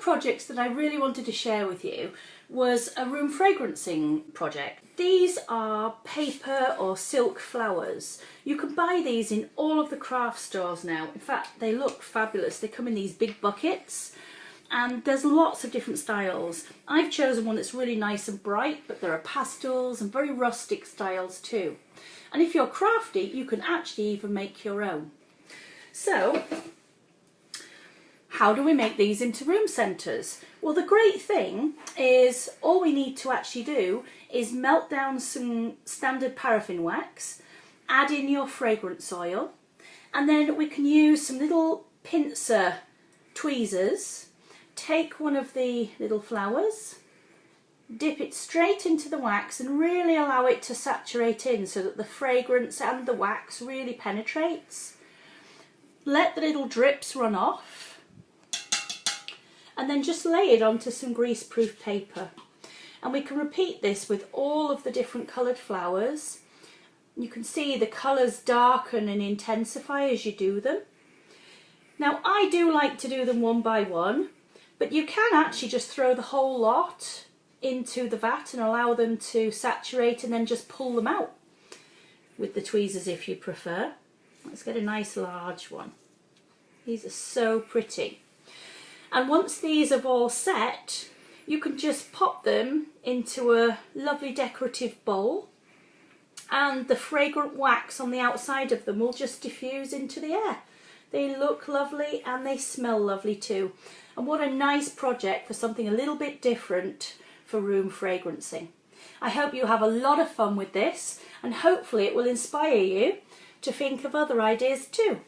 projects that I really wanted to share with you was a room fragrancing project. These are paper or silk flowers. You can buy these in all of the craft stores now. In fact, they look fabulous. They come in these big buckets and there's lots of different styles. I've chosen one that's really nice and bright, but there are pastels and very rustic styles too. And if you're crafty, you can actually even make your own. So, how do we make these into room centres? Well, the great thing is all we need to actually do is melt down some standard paraffin wax, add in your fragrance oil, and then we can use some little pincer tweezers, take one of the little flowers, dip it straight into the wax and really allow it to saturate in so that the fragrance and the wax really penetrates. Let the little drips run off and then just lay it onto some greaseproof paper. And we can repeat this with all of the different coloured flowers. You can see the colours darken and intensify as you do them. Now I do like to do them one by one, but you can actually just throw the whole lot into the vat and allow them to saturate and then just pull them out with the tweezers if you prefer. Let's get a nice large one. These are so pretty. And once these have all set, you can just pop them into a lovely decorative bowl and the fragrant wax on the outside of them will just diffuse into the air. They look lovely and they smell lovely too. And what a nice project for something a little bit different for room fragrancing. I hope you have a lot of fun with this and hopefully it will inspire you to think of other ideas too.